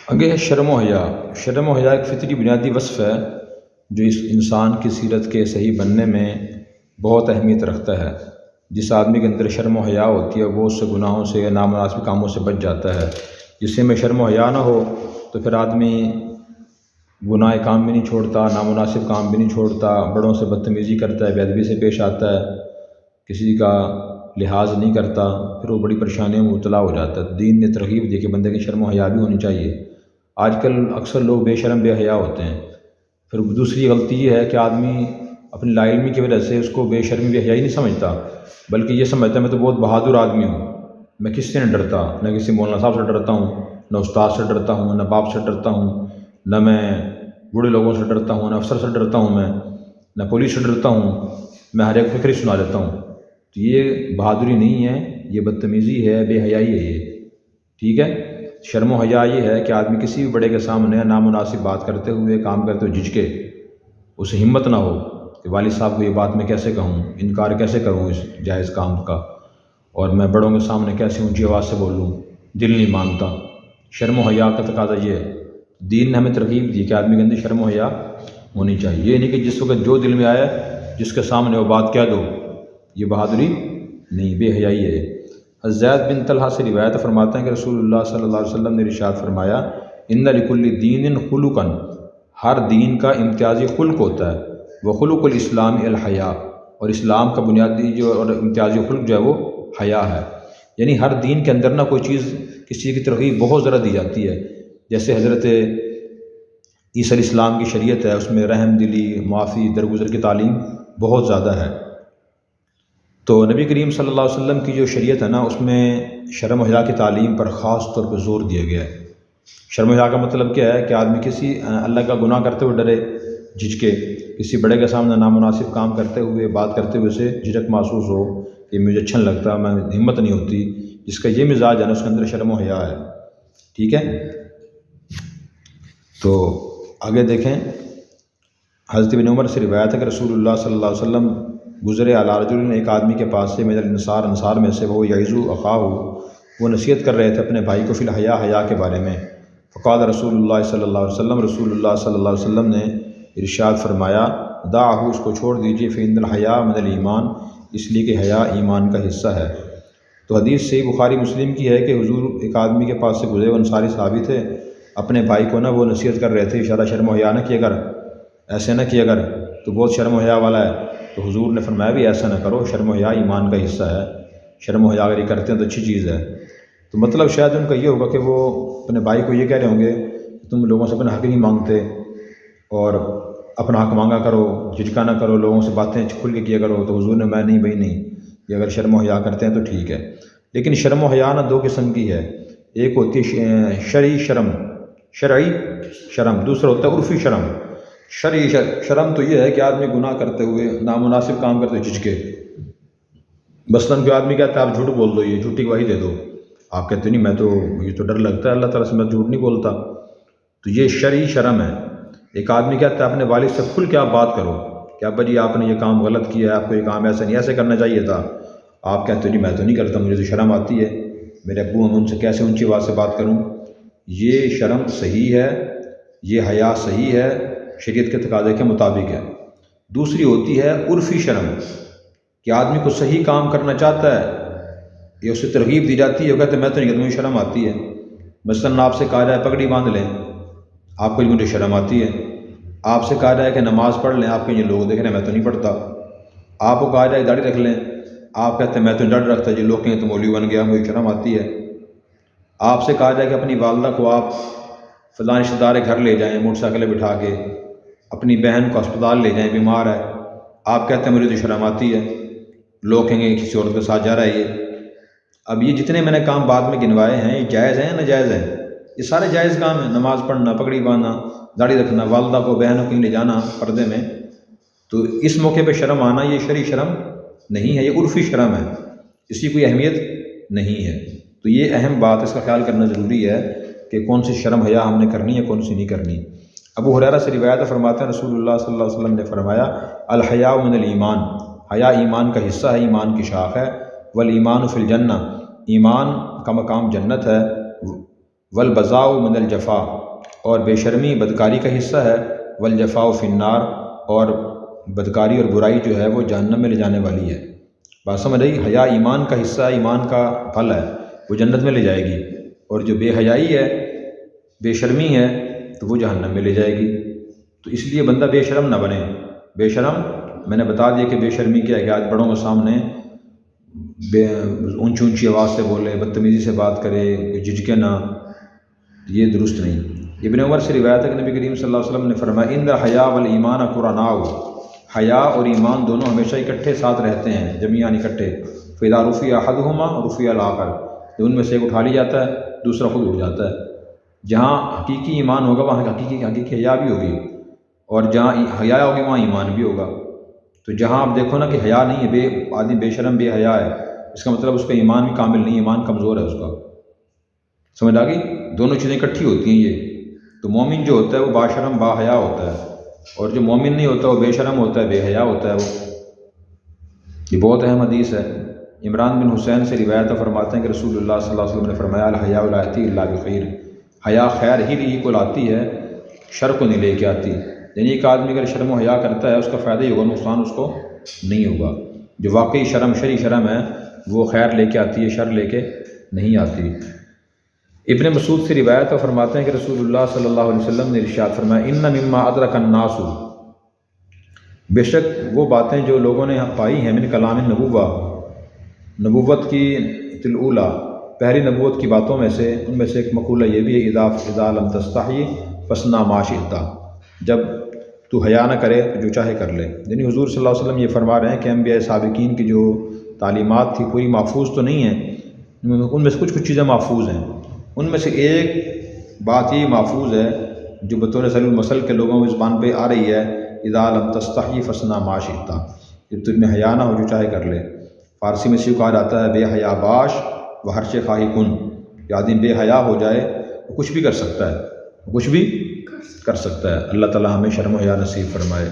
آگے ہے شرم و حیا۔ شرم و حیا ایک فطری بنیادی وصف ہے جو اس انسان کی سیرت کے صحیح بننے میں بہت اہمیت رکھتا ہے۔ جس آدمی کے اندر شرم و حیا ہوتی ہے وہ اس سے گناہوں سے یا نامناسب کاموں سے بچ جاتا ہے۔ جس میں شرم و حیا نہ ہو تو پھر آدمی گناہ کام بھی نہیں چھوڑتا، نامناسب کام بھی نہیں چھوڑتا، بڑوں سے بدتمیزی کرتا ہے، بے ادبی سے پیش آتا ہے، کسی کا لحاظ نہیں کرتا، پھر وہ بڑی پریشانیوں میں مبتلا ہو جاتا ہے۔ دین نے ترغیب دی کہ بندے کی شرم و حیا بھی ہونی چاہیے۔ آج کل اکثر لوگ بے شرم بے حیا ہوتے ہیں۔ پھر دوسری غلطی یہ ہے کہ آدمی اپنی لا علمی کی وجہ سے اس کو بے شرمی بے حیائی نہیں سمجھتا، بلکہ یہ سمجھتا ہے میں تو بہت بہادر آدمی ہوں، میں کس سے نہیں ڈرتا، نہ کسی مولانا صاحب سے ڈرتا ہوں، نہ استاد سے ڈرتا ہوں، نہ باپ سے ڈرتا ہوں، نہ میں بوڑھے لوگوں سے ڈرتا ہوں، نہ افسر سے ڈرتا ہوں، میں نہ پولیس سے ڈرتا ہوں، میں ہر ایک فکر ہی سنا دیتا ہوں۔ تو یہ بہادری نہیں ہے، یہ بدتمیزی ہے، بے حیائی ہے یہ، ٹھیک ہے۔ شرم و حیا یہ ہے کہ آدمی کسی بھی بڑے کے سامنے نامناسب بات کرتے ہوئے کام کرتے ہوئے جھجکے، اسے ہمت نہ ہو کہ والد صاحب کو یہ بات میں کیسے کہوں، انکار کیسے کروں اس جائز کام کا، اور میں بڑوں کے سامنے کیسے اونچی آواز سے بولوں، دل نہیں مانتا۔ شرم و حیا کا تقاضا یہ ہے۔ دین نے ہمیں ترغیب دی کہ آدمی کے اندر شرم و حیا ہونی چاہیے۔ یہ نہیں کہ جس وقت جو دل میں آیا جس کے سامنے وہ بات کہہ دو، یہ بہادری نہیں، بے حیائی ہے۔ حضرت زید بن طلحہ سے روایت فرماتے ہیں کہ رسول اللہ صلی اللہ علیہ وسلم نے ارشاد فرمایا، ان لکل دین خلقا، ہر دین کا امتیازی خلق ہوتا ہے، وخلق الاسلام الحیا، اور اسلام کا بنیادی جو اور امتیازی خلق جو ہے وہ حیا ہے۔ یعنی ہر دین کے اندر نہ کوئی چیز کسی کی ترغیب بہت زیادہ دی جاتی ہے، جیسے حضرت عیسی علیہ السلام کی شریعت ہے، اس میں رحم دلی، معافی، درگزر کی تعلیم بہت زیادہ ہے۔ تو نبی کریم صلی اللہ علیہ وسلم کی جو شریعت ہے نا، اس میں شرم و حیا کی تعلیم پر خاص طور پہ زور دیا گیا ہے۔ شرم و حیا کا مطلب کیا ہے کہ آدمی کسی اللہ کا گناہ کرتے ہوئے ڈرے، جھجکے، کسی بڑے کے سامنے نامناسب کام کرتے ہوئے، بات کرتے ہوئے سے جھجک محسوس ہو کہ مجھے اچھا نہیں لگتا، میں ہمت نہیں ہوتی، جس کا یہ مزاج ہے نا اس کے اندر شرم و حیا ہے، ٹھیک ہے۔ تو آگے دیکھیں، حضرت ابن عمر سے روایت ہے کہ رسول اللہ صلی اللہ علیہ وسلم گزرے علی رجل، ایک آدمی کے پاس سے، من الانصار، انصار میں سے، وہ یعظ اخاہ، وہ نصیحت کر رہے تھے اپنے بھائی کو فی الحیا، حیا کے بارے میں۔ فقال رسول اللہ صلی اللہ علیہ وسلم، رسول اللہ صلی اللہ علیہ وسلم نے ارشاد فرمایا، دعہ، اس کو چھوڑ دیجیے، فإن الحیا من الایمان، اس لیے کہ حیا ایمان کا حصہ ہے۔ تو حدیث صحیح بخاری مسلم کی ہے کہ حضور ایک آدمی کے پاس سے گزرے، وہ انصاری صحابی تھے، اپنے بھائی کو نا وہ نصیحت کر رہے تھے، اشارہ شرم و حیا نہ کیا کر، ایسے نہ کیا کر، تو بہت شرم و حیا والا ہے۔ تو حضور نے فرمایا بھی ایسا نہ کرو، شرم و حیا ایمان کا حصہ ہے، شرم و حیا اگر یہ کرتے ہیں تو اچھی چیز ہے۔ تو مطلب شاید ان کا یہ ہوگا کہ وہ اپنے بھائی کو یہ کہہ رہے ہوں گے کہ تم لوگوں سے اپنا حق نہیں مانگتے، اور اپنا حق مانگا کرو، جھجکا نہ کرو، لوگوں سے باتیں کھل کے کیا کرو۔ تو حضور نے میں نہیں بھائی نہیں، یہ اگر شرم و حیا کرتے ہیں تو ٹھیک ہے۔ لیکن شرم و حیا نہ دو قسم کی ہے، ایک ہوتی ہے شرعی شرم، شرعی شرم، دوسرا ہوتا ہے عرفی شرم۔ شرعی شرم تو یہ ہے کہ آدمی گناہ کرتے ہوئے، نامناسب کام کرتے ہوئے جھجکے۔ مثلاً کوئی آدمی کہتا ہے آپ جھوٹ بول دو، یہ جھوٹی گواہی دے دو، آپ کہتے نہیں میں تو، یہ تو ڈر لگتا ہے اللہ تعالیٰ سے، میں جھوٹ نہیں بولتا، تو یہ شرعی شرم ہے۔ ایک آدمی کہتا ہے اپنے والد سے کھل کے آپ بات کرو کہ ابا جی آپ نے یہ کام غلط کیا ہے، آپ کو یہ کام ایسا نہیں، ایسے کرنا چاہیے تھا، آپ کہتے نہیں میں تو نہیں کرتا، مجھے تو شرم آتی ہے، میرے ابو ہم ان سے کیسے اونچی آواز سے بات کروں۔ یہ شرم صحیح ہے، یہ حیا صحیح ہے، شریعت کے تقاضے کے مطابق ہے۔ دوسری ہوتی ہے عرفی شرم، کہ آدمی کو صحیح کام کرنا چاہتا ہے، یہ اسے ترغیب دی جاتی ہے، وہ کہتے ہیں میں تو نہیں کرتا، مجھے شرم آتی ہے۔ مثلاً آپ سے کہا جائے پگڑی باندھ لیں، آپ کو مجھے شرم آتی ہے۔ آپ سے کہا جائے کہ نماز پڑھ لیں، آپ کو یہ لوگ دیکھ رہے ہیں میں تو نہیں پڑھتا۔ آپ کو کہا جائے داڑھی رکھ لیں، آپ کہتے ہیں میں تو داڑھی رکھتا، جو لوگ کہیں تو مولوی بن گیا، مجھے شرم آتی ہے۔ آپ سے کہا جائے کہ اپنی والدہ کو آپ فلاں رشتہ دار کے گھر لے جائیں موٹر سائیکل بٹھا کے، اپنی بہن کو اسپتال لے جائیں بیمار ہے، آپ کہتے ہیں مجھے تو شرم آتی ہے، لوگ کہیں گے کسی عورت کے ساتھ جا رہا ہے یہ۔ اب یہ جتنے میں نے کام بعد میں گنوائے ہیں، یہ جائز ہیں یا ناجائز ہیں؟ یہ سارے جائز کام ہیں، نماز پڑھنا، پگڑی باندھنا، داڑھی رکھنا، والدہ کو بہنوں کہیں لے جانا پردے میں۔ تو اس موقع پہ شرم آنا یہ شرعی شرم نہیں ہے، یہ عرفی شرم ہے، اس کی کوئی اہمیت نہیں ہے۔ تو یہ اہم بات، اس کا خیال کرنا ضروری ہے کہ کون سی شرم حیا ہم نے کرنی ہے، کون سی نہیں کرنی۔ ابو ہریرہ سے روایت فرماتے ہیں رسول اللہ صلی اللہ علیہ وسلم نے فرمایا، الحیاء من الایمان، حیا ایمان کا حصہ ہے، ایمان کی شاخ ہے، والایمان فی الجنہ، ایمان کا مقام جنت ہے، والبذاء من الجفا، اور بے شرمی بدکاری کا حصہ ہے، والجفاء فی النار، اور بدکاری اور برائی جو ہے وہ جہنم میں لے جانے والی ہے۔ بات سمجھ رہی؟ حیا ایمان کا حصہ ہے، ایمان کا پھل ہے، وہ جنت میں لے جائے گی، اور جو بے حیائی ہے، بے شرمی ہے، تو وہ جہنم میں لے جائے گی۔ تو اس لیے بندہ بے شرم نہ بنے۔ بے شرم میں نے بتا دیا کہ بے شرمی کیا ہے کہ آج بڑوں کے سامنے اونچی اونچی آواز سے بولے، بدتمیزی سے بات کرے، جھجکے نہ، یہ درست نہیں۔ ابن عمر سے روایت ہے کہ نبی کریم صلی اللہ علیہ وسلم نے فرمایا ان الحیا والایمان قرناء، حیا اور ایمان دونوں ہمیشہ اکٹھے ساتھ رہتے ہیں، جمیعاً اکٹھے۔ فاذا رفع احدهما رفع الاخر، جب ان میں سے ایک اٹھا لیا جاتا ہے دوسرا خود اٹھ جاتا ہے۔ جہاں حقیقی ایمان ہوگا وہاں حقیقی حیا بھی ہوگی، اور جہاں حیا ہوگی وہاں ایمان بھی ہوگا۔ تو جہاں آپ دیکھو نا کہ حیا نہیں ہے، آدمی بے شرم بے حیا ہے، اس کا مطلب اس کا ایمان بھی کامل نہیں، ایمان کمزور ہے اس کا۔ سمجھ آ گئی؟ دونوں چیزیں اکٹھی ہوتی ہیں یہ۔ تو مومن جو ہوتا ہے وہ با شرم با حیا ہوتا ہے، اور جو مومن نہیں ہوتا وہ بے شرم ہوتا ہے، بے حیا ہوتا ہے وہ۔ یہ بہت اہم حدیث ہے۔ عمران بن حسین سے روایت فرماتے ہیں کہ رسول اللہ صلی اللہ علیہ وسلم نے فرمایا الحیاء لا یأتی الا بخیر، حیا خیر ہی لیے کو لاتی ہے، شر کو نہیں لے کے آتی۔ یعنی ایک آدمی اگر شرم و حیا کرتا ہے اس کا فائدہ ہی ہوگا، نقصان اس کو نہیں ہوگا۔ جو واقعی شرعی شرم ہے وہ خیر لے کے آتی ہے، شر لے کے نہیں آتی۔ ابن مسعود سے روایت فرماتے ہیں کہ رسول اللہ صلی اللہ علیہ وسلم نے ارشاد فرمایا ان مما ادرک الناس، بے شک وہ باتیں جو لوگوں نے پائی ہیں، من کلام النبوہ، نبوت کی الاولیٰ، پہلی نبوت کی باتوں میں سے، ان میں سے ایک مقولہ یہ بھی ہے اذا لم تستحی فاصنع ما شئت، جب تو حیا نہ کرے تو جو چاہے کر لے۔ یعنی حضور صلی اللہ علیہ وسلم یہ فرما رہے ہیں کہ انبیاء سابقین کی جو تعلیمات تھی پوری محفوظ تو نہیں ہیں، ان میں سے کچھ چیزیں محفوظ ہیں۔ ان میں سے ایک بات یہ محفوظ ہے جو بطور سلیل المثل کے لوگوں کی زبان پہ آ رہی ہے اذا لم تستحی فاصنع ما شئت، جب تجھ میں حیا نہ ہو جو چاہے کر لے۔ فارسی میں سے کہا جاتا ہے بے حیا باش و ہر چے خواہی کن، کہ آدمی بے حیا ہو جائے وہ کچھ بھی کر سکتا ہے، کچھ بھی کر سکتا ہے۔ اللہ تعالی ہمیں شرم و حیا نصیب فرمائے۔